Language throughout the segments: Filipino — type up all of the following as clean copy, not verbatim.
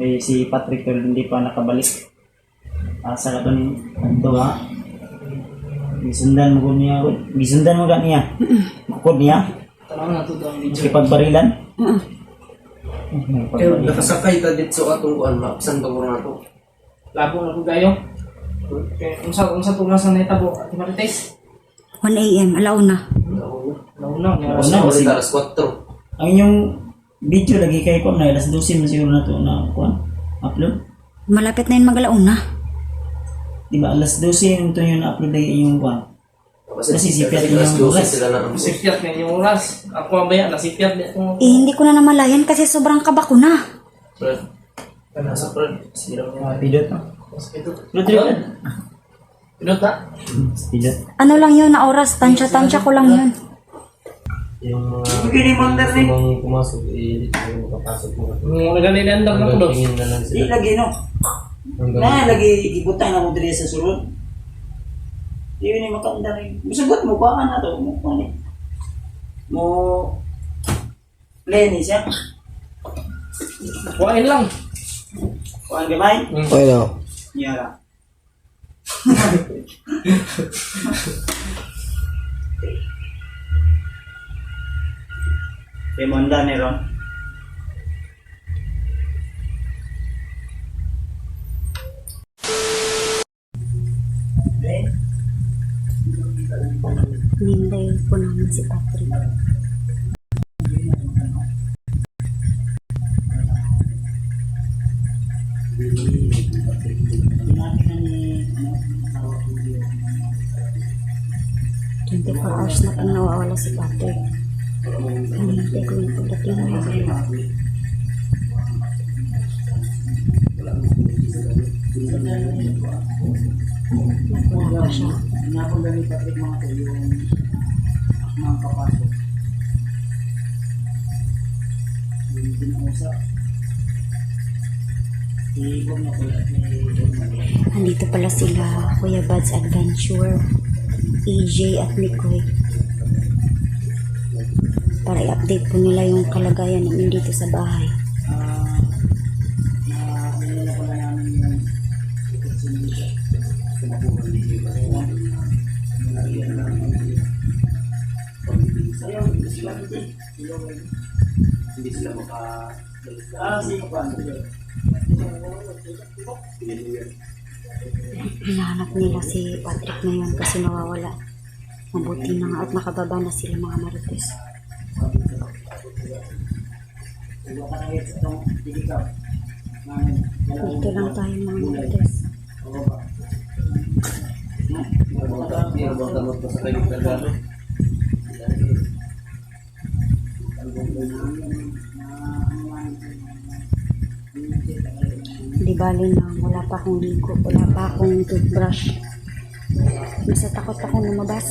Kay si Patrick pero hindi pa nakabalik. Asa ka to ni Anto ha? Gisundan mo ko niya. Gisundan mo ka niya. Makod niya. Tanong na ito ang video. Ipagbarilan. Kaya nakasakay ta dito sa atong kuan, mapsan pa ko na to. Labo na po kayo. Okay, unsa tugasan na itabo, Ate Marites? 1 a.m. alauna. Nauna, Nauna. Sa ulit alas 4. Ang inyong video lagi kay ko na alas 12 man siguro na to na kuan upload. Malapit na yun mag-alauna. Di ba alas 12 ito yung upload ay inyong kuan. Kasi Nasisipyat alas yung 12 oras. sila na ang nasipyat na yung oras. Ako ang bayan, nasipyat na itong... Hindi ko na namalayan kasi sobrang kaba ko na. Brad. Kana sa Brad, siram niya. Pidot no? Ito. Pidot. Pinot na? Pidot. Ano lang yun na oras, tansya-tansya ko lang yun. Yung Bigyan ni Mondar ni. mga pumasok, hindi tayo makapasok mo. Yung nagalilandang na ko Hanggang doon. tingin na lang Di sila. lagi no. Na lagi ibutang na mo diri sa sulod. Di ni makanda rin. Musugot mo kuan na to mo kuan ni. Mo Lenny siya. Kuhain lang. Kuan gamay. Bueno. Yara. Monda ni Ron. Ninday po namin si Patrick. Pinaki na ni 24 hours na pang nawawala si Patrick. Hinintay ko yung pagdating niya. Wala pa siya. Pinapong dami Patrick mga to yung mga kapasok. Yung pinausap. Ibong na pala Andito pala sila, Kuya Bud's Adventure, EJ at Mikoy. Para i-update po nila yung kalagayan namin dito sa bahay. ano na pala namin yung Hindi sila maka... sino pa? Hinahanap nila si Patrick ngayon kasi nawawala. Mabuti na nga at nakababa na sila mga marites. Dito lang tayo mga marites. Hindi na bang tamot pa sa kayo kagano? Di bali na wala pa akong ligo, wala pa akong toothbrush. Basta takot ako lumabas.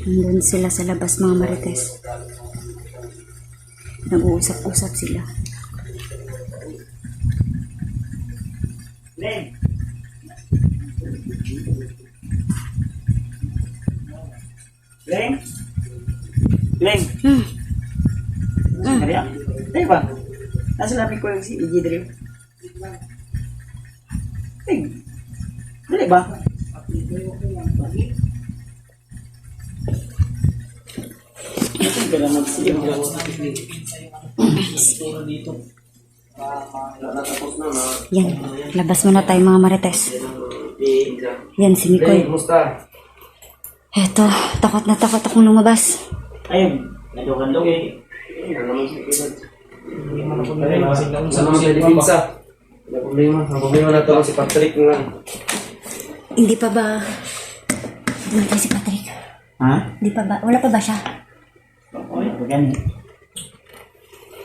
Nandun sila sa labas mga marites. Nag-uusap-usap sila. Len! Len! Len! Kaya? Tayo ba? Nasa labi ko yung si EJ Drew. Ay! Dali ba? Ito ka lang mag-siyo. Dito. Natapos na na. Yan, labas muna tayo mga marites. Yan si Mikoy. Kumusta? Eto, takot na takot akong lumabas. Ayun, nadukan-dog eh. Ano naman si Kibad? Hindi mo na po nila. Sa naman sa depensa? Wala problema. Ang problema na ito si Patrick nga. Hindi pa ba... Dumatay si Patrick? Ha? Hindi pa ba? Wala pa ba siya? Okay, ganyan.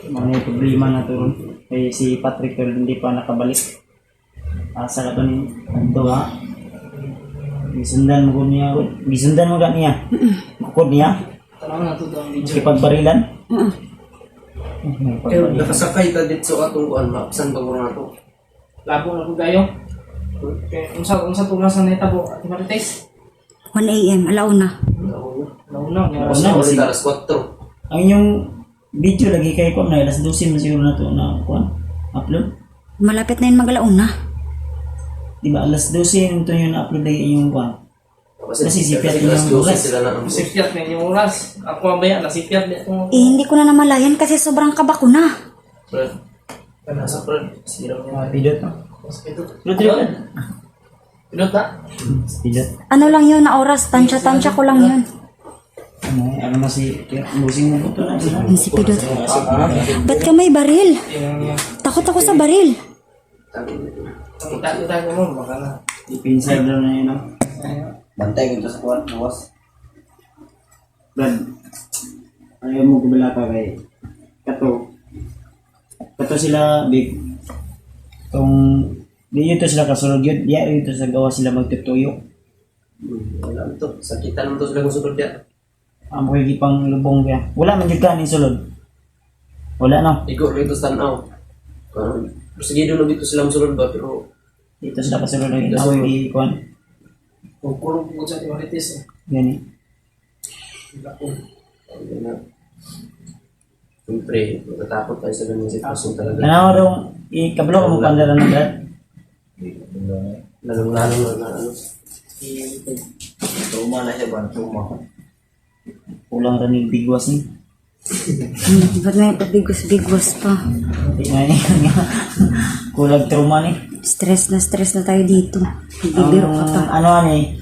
Mga problema na to ron. Kay si Patrick pero hindi pa nakabalik. Asa ka to ni Anto ha? Gisundan mo ko niya. Gisundan mo ka niya. Makod niya. Tanong na ito ang video. Ipagbarilan. Kaya nakasakay ta dito sa atong kuan, maapsan ba ko na to? Labo na po kayo. Okay, unsa tugasan na itabo, Ate Marites? 1 a.m. alauna. Nauna, nga Una, Ako kasi- ulit alas 4. Ang inyong video lagi kay ko na alas 12 man siguro na to na kuan upload. Malapit na yun mag-alauna. Di ba alas 12 ito yung na-upload na yung kuan. Kasi sipiat alas yung 12 oras. sila na ang Sipiat na inyong oras. Ako ang bayan, nasipiat na itong... Eh, hindi ko na namalayan kasi sobrang kaba ko na. Fred. Nasa Fred. Sira mo. Pidot no? Pidot. Pinot na? Pidot. Ano lang yun na oras, tansya-tansya ko lang yun. Ano mo si busing mo po na sila. Yung si Pidot. Ba't ka may baril? Yung... Takot ako sa baril. Kita mo, baka na. Ipinsay daw na yun no. Bantay ko sa kuwan, awas. Brad, ayaw mo kubala ka kay Kato sila big. Di ito sila kasunod yun. Di ito sa gawa sila magtutuyo. Wala to. Sakitan mo to sila kung sunod ya. Ang pang lubong kaya. Wala man yung kanin sulod. Wala no. Ikaw rin to tanaw. Sige doon dito sila sunod ba pero Dito sila kasunod ng away di kuan. Kung kulong po sa Ate Marites. Gani. ayun na. Siyempre, natatakot tayo sa ganung sitwasyon talaga. Tanaw daw ikablo mo pandara na Brad. Lalong-lalong na ano. Tuma na siya ba? Tuma. Kulang rin yung bigwas ni. Ba't may pabigwas-bigwas pa? Di nga niya. Kulang trauma ni. Stress na tayo dito. Bibiro ka pa. Ano ni?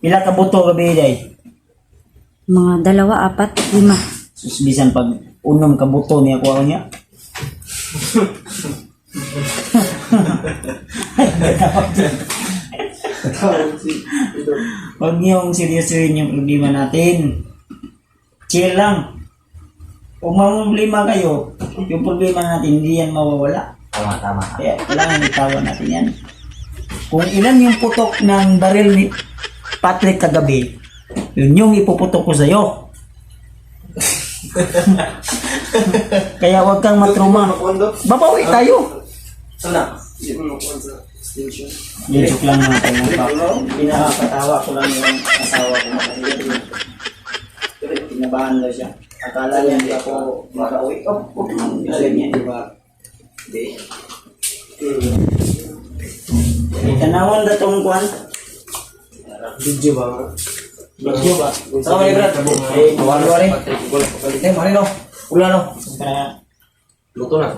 Pila ka buto gabi day. Mga 2, 4, 5. Susbisan pag unom ka buto niya kuha niya. Huwag niyong seryosohin yung problema natin. Chill lang. Kung mamumblema kayo, yung problema natin hindi yan mawawala. Tama. Kaya kailangan itawan natin yan. Kung ilan yung putok ng baril ni Patrick kagabi, yun yung ipuputok ko sa'yo. Kaya huwag kang matruma. Babawi tayo. Sana. Hindi mo nakuha sa station. Joke lang natin. Pinakatawa ko lang yung asawa ko makasigat. Pinabahan daw siya. Akala niya hindi ako makauwi. Galing niya, di ba? Hindi. Tanawan na itong kuwan. Video ba? Video ba? Sama ni Brad. Eh, mawalo rin. Eh, mari no. Ula no. Kaya, Luto na.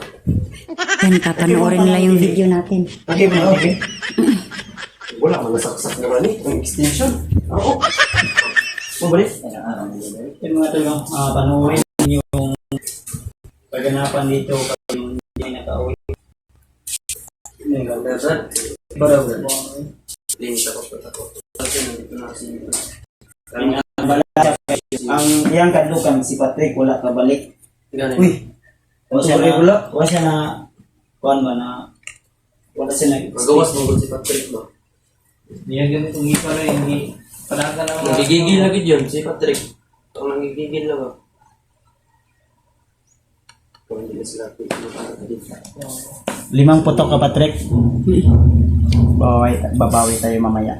Yan, papanoorin nila yung video natin. okay ba? Okay. Wala, manasaksak naman eh. Ang extension. Oo. Mabalik. Yung mga tulong, panoorin yung paganapan dito pag yung hindi nakauwi. Baraw. Linis ako. Kasi nandito na kasi dito. Ang iyang kadlukan si Patrick wala kabalik. Ganun. Uy, wala siya Wala, wala. na, wala siya na, kuhan ba na, wala siya na, Magawas mo si Patrick ba? Hindi yan ganitong ipa rin, hindi... Padagan na mga... Nagigigil na gid yun, si Patrick. Ang nagigigil na ba? Kung hindi na sila pinapakadit. 5 putok ka Patrick. Babawi tayo mamaya.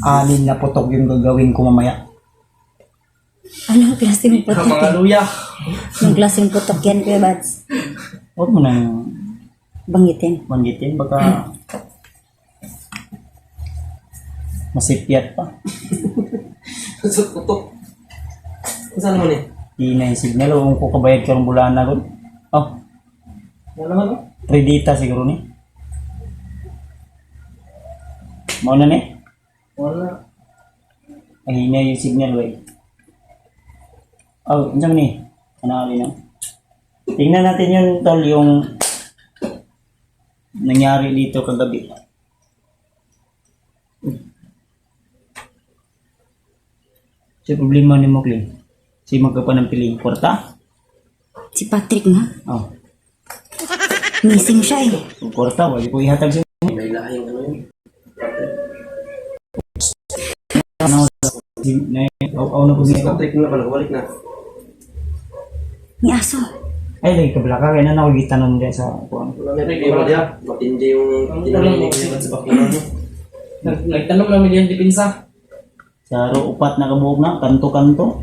6 na putok yung gagawin ko mamaya. Ano, klaseng putok Mga yan? luya. Yung klaseng putok yan, Kuya Bads. Huwag mo nang Banggitin. banggitin, baka masipyat pa. Sa putok. Saan naman eh? Di na yung signal, kung kukabayad ka ng bulan na ron. Oh, Ano naman, no? 3 data siguro ni. Mau na ni? Wala. Mahina yung signal, way. Oh, ano ni? Ano na? Tingnan natin yun, tol, yung nangyari dito kagabi. Sa problema ni Moklin, si magkapanampiling kwarta? Si Patrick nga. Oh, Missing siya eh. yung kwarta, wali ko ihatag sa May lahing ano yun. ano, na po Si niya. Patrick na pala, balik na. Ni Aso. Ay, lagi ka bala ka. Kaya na nakagitanon dia sa kuwan. Wala na rin ba dia? Matindi yung tinanong sa bakuna mo. Nagtanong namin yan dipinsa. Sa upat na kabuog na, kanto-kanto.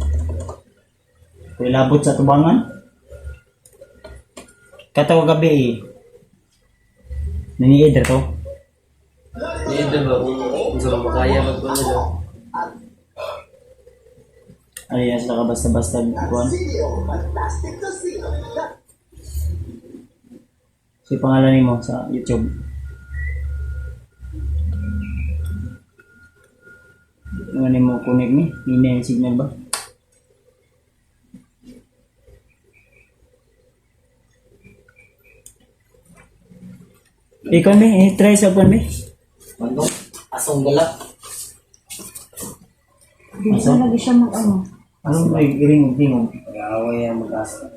Kaya labot sa tubangan. Katawa gabi eh. Naniid to. Hindi ba kung saan makaya magkuhan nila. Alias na ka basta-basta kuwan. Si pangalan mo sa YouTube. Ano mo connect ni? Hindi yung signal ba? Ikaw ni, try sa buwan ni. Ano? Asong galak. Hindi na lagi siya mag-ano. Anong may giring-giring? Away ang mag-asa.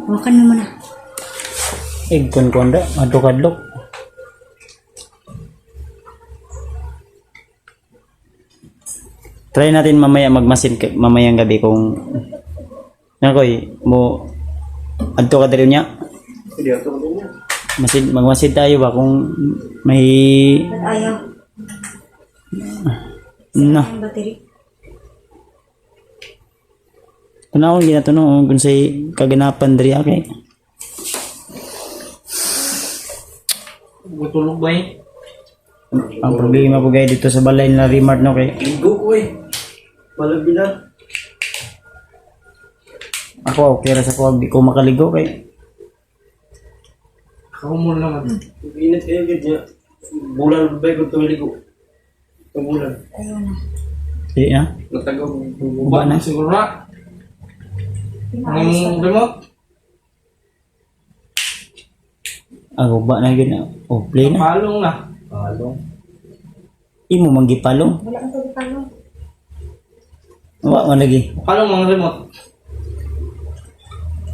Wakan mo muna. Kon-konda, adlok-adlok. Try natin mamaya magmasid mamayang gabi kung nakoy mo adto ka diri niya. Hindi ako din niya. Magmasid tayo ba kung may Ba't ayaw? no. Ang battery. Tanawon ginatanong kung say kaganapan diri akay. Butulog ba eh? Ang problema po guys dito sa balay na Remart no kay Ligo ko eh. Malagi na. ako okay ra sa ko di ko makaligo kay Ako muna naman. Init kayo niya. Bulan ba ko ito ligo? Itong bulan. Ayaw na. di na. Natagaw. Uba na siguro na. Ang remote. Ako ba na gyud na. Oh, play na. Palong na. Palong. Imo manggipalong. Wala kang tawag talong. Wa man lagi. Palong mga remote.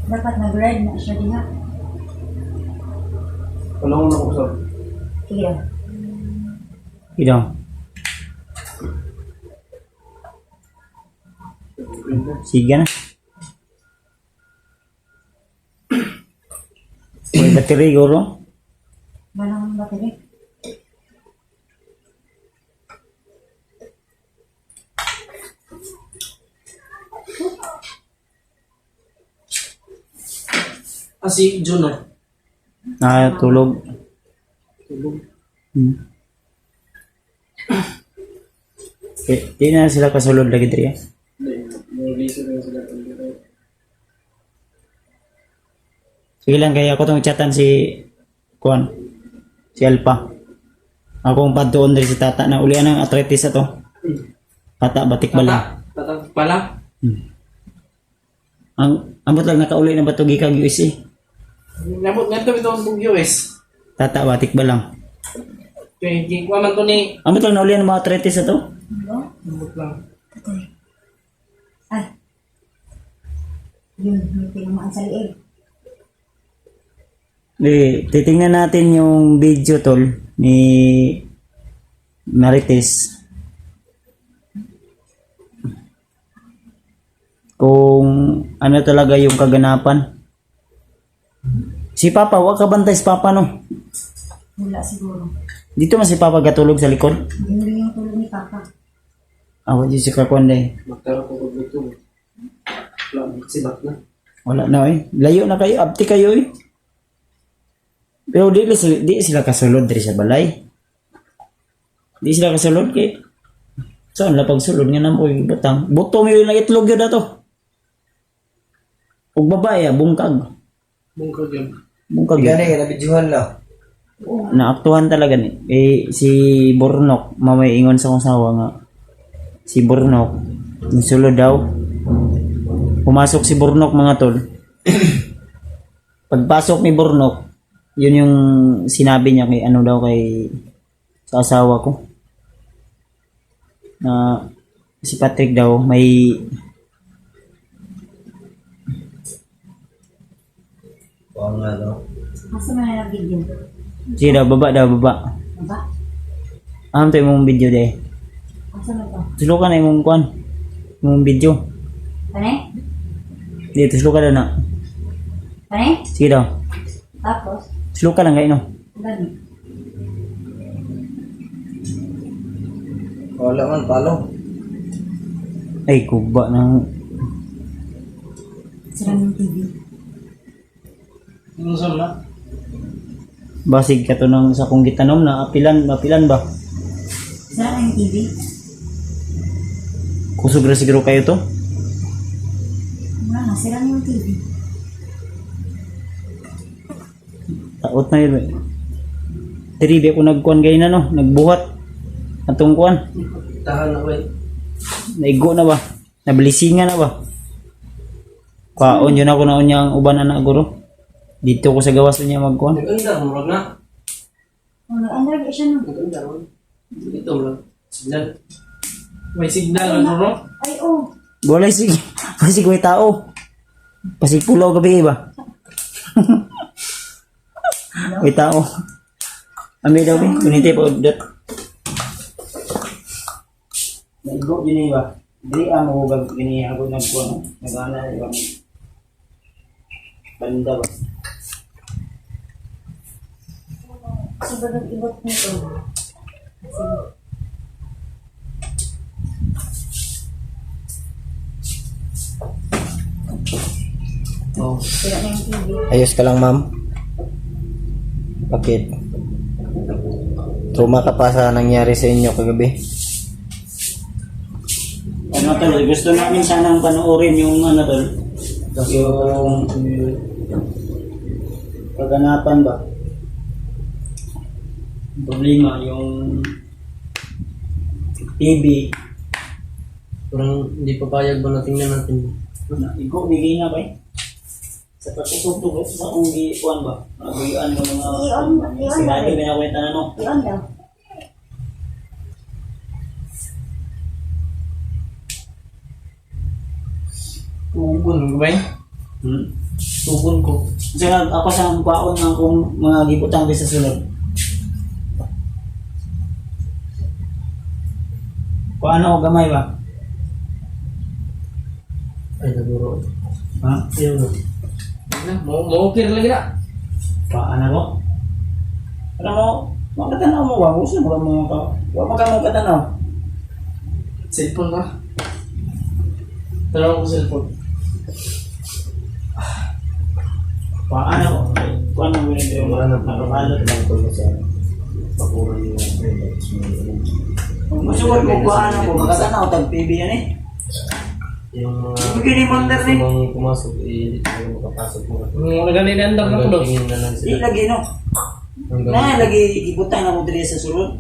Dapat nag-ride na siya din ha. Palong na ko sa. Sige daw. Idong. Sige na. May battery guro. Wala kang battery. Si Juno. Tulog. Tulog. Di na sila kasulod lagi diri. May reason na sila. Sige lang kaya ako tong chatan si Kuan. Si Alpha. Ako ang padtuon diri si Tata na ulian ang arthritis ato. Tata batik bala. Tatag pala. Ang ambot lang nakauli na bato gikag USA. Nabot nga ito itong US. Tata batik balang. Okay, gigwa man to ni. Ambot lang nauli ang mga arthritis ato. Ano? Nabot lang. Tatay. Ay. Yun, may tinamaan sa liig. Titingnan natin yung video tol ni Marites. Kung ano talaga yung kaganapan. Si Papa, wag ka bantay si Papa no. Wala siguro. Dito man si Papa gatulog sa likod. Hindi yung tulog ni Papa. Awa di si Kakonde. Magkaroon ko pag ito. Sibat na. Wala na eh. Layo na kayo, abti kayo eh. Pero di sila kasulod diri sa balay. Di sila kasulod kay saan la pagsulod nga namo butang. Butong yun na itlog yun ato. Ug babae bungkag. Bungkag yun. Bungkag yun. Gani, nabidyohan lang. Naaktuhan talaga ni. Si Bornok, mamay ingon sa kong sawa nga. Si Bornok, nagsulod daw. Pumasok si Bornok mga tol. Pagpasok ni Bornok, yun yung sinabi niya kay ano daw kay sa asawa ko. Na si Patrick daw may Oo nga, no? Asa man na video? sige daw baba. Aba? Ano to yung video day? Asa na to? Sulukan na yung kwan. Yung video. Ano eh? Dito, slow ka daw na. Ano? Sige daw. Tapos? Slow ka lang kayo, no? Ganun. Wala man, palo. Ay, kuba ng... Sira ng TV. Ano sa na? Basig ka to ng sa kong gitanom na mapilan ba? Sira ng TV. Kusog na siguro kayo to? Wala na, sira ng TV. Taot na yun. Tiribi ako nagkuhan kayo na, no? Nagbuhat. Atong kuhan. Tahan ako eh. Naigo na ba? Nabilisingan na ba? Kaon yun ako na unya ang uban na guro. Dito ko sa gawas niya magkuhan. Nag-andar, murag na. Oh, nag-under siya no? Nag-andar, man. Dito, murag. Signal. May signal na bro. Ay, oh. Boleh sige. Pasig may tao. Pasig pulau gabi ba? May tao. Ambil daw bi. Kuniti po dot. Naigo gini ba? Di ang hubag gini ako nagkuhan. Nagana ibang banda ba? Sobrang ibot nito. Oh. Sira na yung TV. Ayos ka lang, ma'am. Bakit? Trauma ka pa sa nangyari sa inyo kagabi. Ano tol, gusto namin sanang panoorin yung ano tol. Yung kaganapan ba? Problema yung TV. Parang hindi papayag ba natin na natin? Igo, bigay na ba eh? Sa pagkutugtog sa akong giikuan ba? Naguyaan mo mga... Iyon Sinabi ba? binakwenta na no? Iyon daw. Tugon ba yun? Tugon ko. Kasi ako sa baon ng akong mga gibutang sa sunod. Kung ano o gamay ba? Ay, naguro. Ha? Ayun na. Maukir lagi na. Paano ko? Ano mo? Makatanaw mo ba? Gusto mo ba mga ka? Huwag magkatanaw. Cellphone ka? Tara ko cellphone. Paano ko? Paano mo rin yung Wala na nakakalot? Pakuran yung Masuwag mo paano ko? Makatanaw, tag-PB yan eh. Yung mga... Bigyan ni Mandar gusto eh. mong pumasok, eh, hindi tayo makapasok mo. Nagalinandar na ko daw. Tingin na lang Di sila. lagi no. Hanggang- Na lagi ibutang na mo diri sa sulod.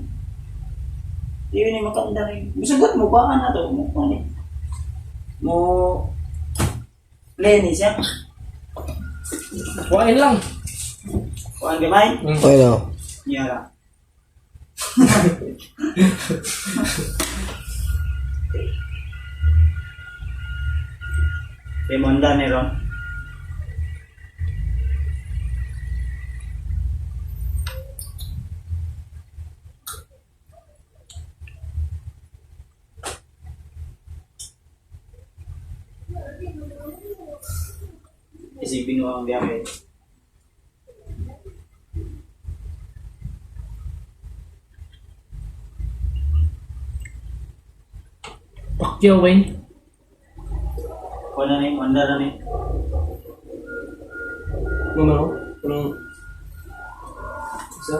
Di ni makandar eh. Musugot mo paano to? Mo paano eh? Mo Lenny siya. Kuhain lang. Kuan gamay. Bueno, Yara. Demanda ni Ron. Isipin mo ang biyahe. Pacquiao ba yun? Kuan na ni, mandar na ni. Ano? Parang... Isa?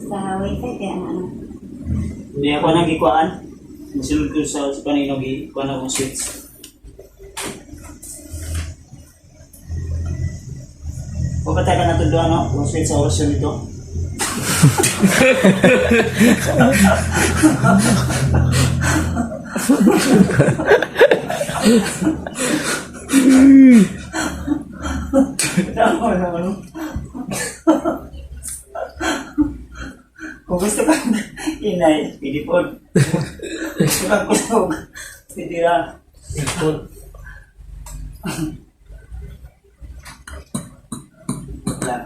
Sa wifi kaya ano. Hindi ako nagikuan. Masunod ko sa kanino gikuan akong switch. O ba tayo ka natulduan no? Kung switch sa orasyon nito. Tama naman. Kung gusto ka inay, pili po. Gusto ka kusog. Pitira. Ipon. Wala.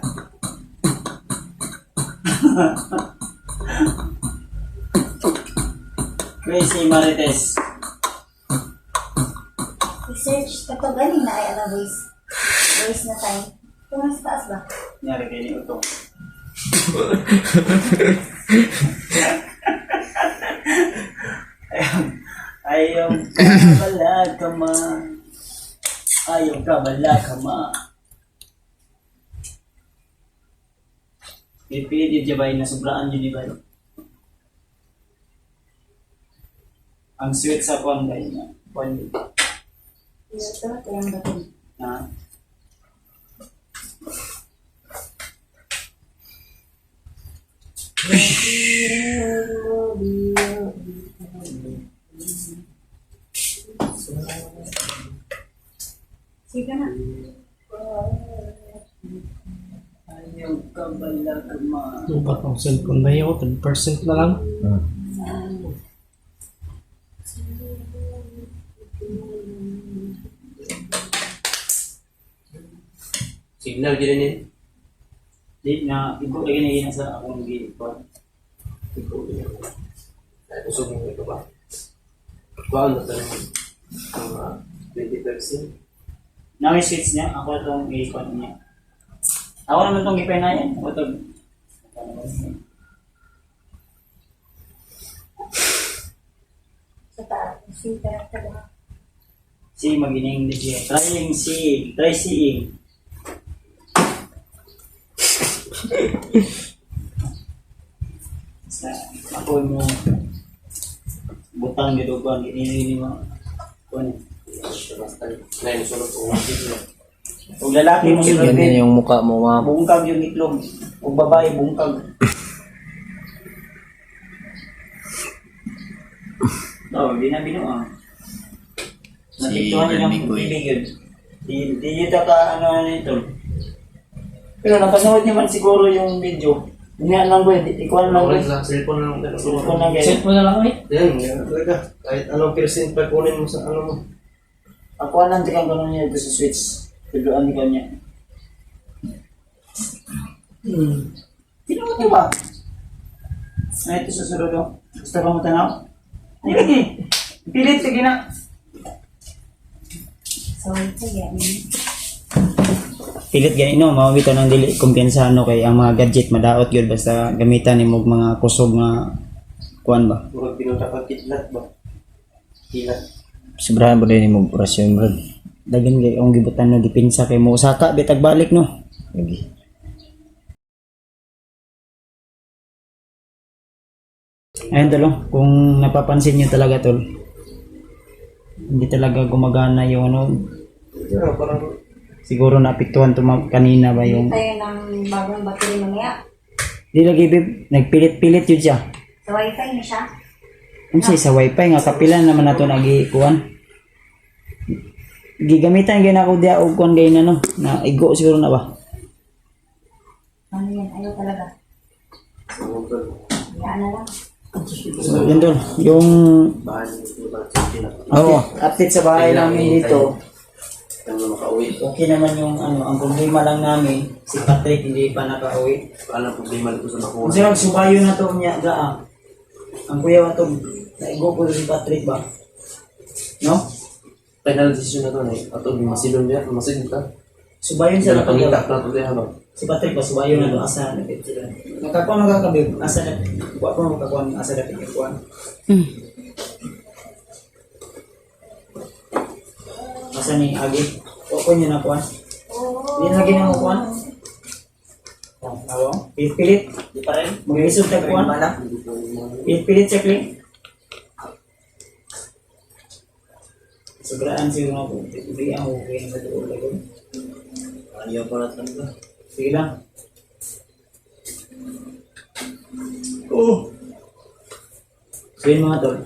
Crazy Marites. Research, kapag galing na ay voice. Voice na time. Kung mas taas ba? Nyari kayo ni Utong. Ayaw kabala ka ma. Ayaw kabala ka ma. Pipili di ba na sobraan yun di ba? Ang sweet sa kwan ba yun? Kwan yun. Ito, kayang gating. Ha? Sige na. Ayaw kabala ka ma. Ano ba itong cellphone ba yun? 10% na lang. Signal gini ni. Di na, ibo lagi na yun sa akong gilipon. Usog mo ito ba? Kuhaan na tayo mga 20%. Nami switch niya, ako itong gilipon niya. Ako naman itong gipay na yan. Ako itong... Sa taas. Sige na. Si magining di siya. Trying si. Try seeing. Sa ako mo butang dito ko ini mo kun Ngayon, sunod ko. ug lalaki mo sunod Ganyan yung mukha mo, ma'am. bungkag yung itlog ug babae bungkag di na binuang natiktuhan niya ng pag-ibig yun di yun ka ano nito pero napanood niya man siguro yung video niya lang ko ikuan lang ko Cellphone lang. cellphone lang kayo Cellphone na lang eh. Yan, talaga. Kahit anong percent pa kunin mo sa ano mo. ako lang tikang ganun niya ito sa switch tuduan ka niya sino mo ito ba? na ito sa surudo gusto ka mo tanaw? Hindi pilit sige na So, sige. pilit gani no mawito ng dili kumpiyansa no kay ang mga gadget madaot gyud basta gamitan nimo mga kusog nga kuan ba Murag pinuta ka kitlat ba? Kilat. Sobrahan po din yung orasyon, bro. dagan kay ang gibutan no dipinsa kay mo usaka bitag balik no Lagi. ayun tol kung napapansin niyo talaga tol hindi talaga gumagana yung ano Yeah, parang siguro naapektuhan to kanina ba yung Tayo ng bagong battery mamaya. di lagi bib nagpilit-pilit yun siya Sa wifi na siya. Unsay sa wifi nga kapilan naman nato nagi kuan. Gigamitan gyud ako dia og kuan gay na no. Na igo siguro na ba. Ano yan? Ayaw talaga. Hayaan na lang. So yun tol, yung bahan yung ba? Oo, update sa bahay namin dito. Ano makauwi? Okay naman yung ano, ang problema lang namin si Patrick hindi pa nakauwi. Ano problema dito sa Kung nakuha? sino subayo na to niya gaa. Ang kuya wa to naigo ko si Patrick ba. No? Final decision na to na ato masilon niya, masilon ka. Subayon Hindi sa na pangita na to diha ba? si Patrick ba subayo na to asa na bit sila. Nakakuha magkakabig asa na wa ko makakuha asa na pikuan. Asa ni agi. Wa ko niya nakuha. Hindi na lagi na kuha. Oh, awo. Pilit-pilit. Di pa rin. Mag-isog ta kuha. Pilit-pilit siya kli. Sobraan siguro ako. Hindi ang okay na sa tuol lagon. Ayaw pa natin ba? Sige lang. Oh. So yun mga tol.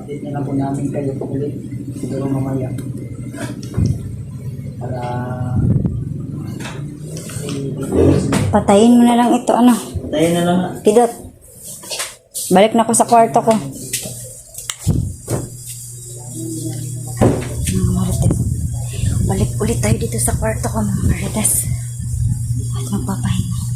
i-update na lang po namin kayo ulit. Siguro mamaya. Para Patayin mo na lang ito, ano. tayo na lang. Pidot. Balik na ako sa kwarto ko. Mga Marites. Balik ulit tayo dito sa kwarto ko, mga Marites. At magpapahinga.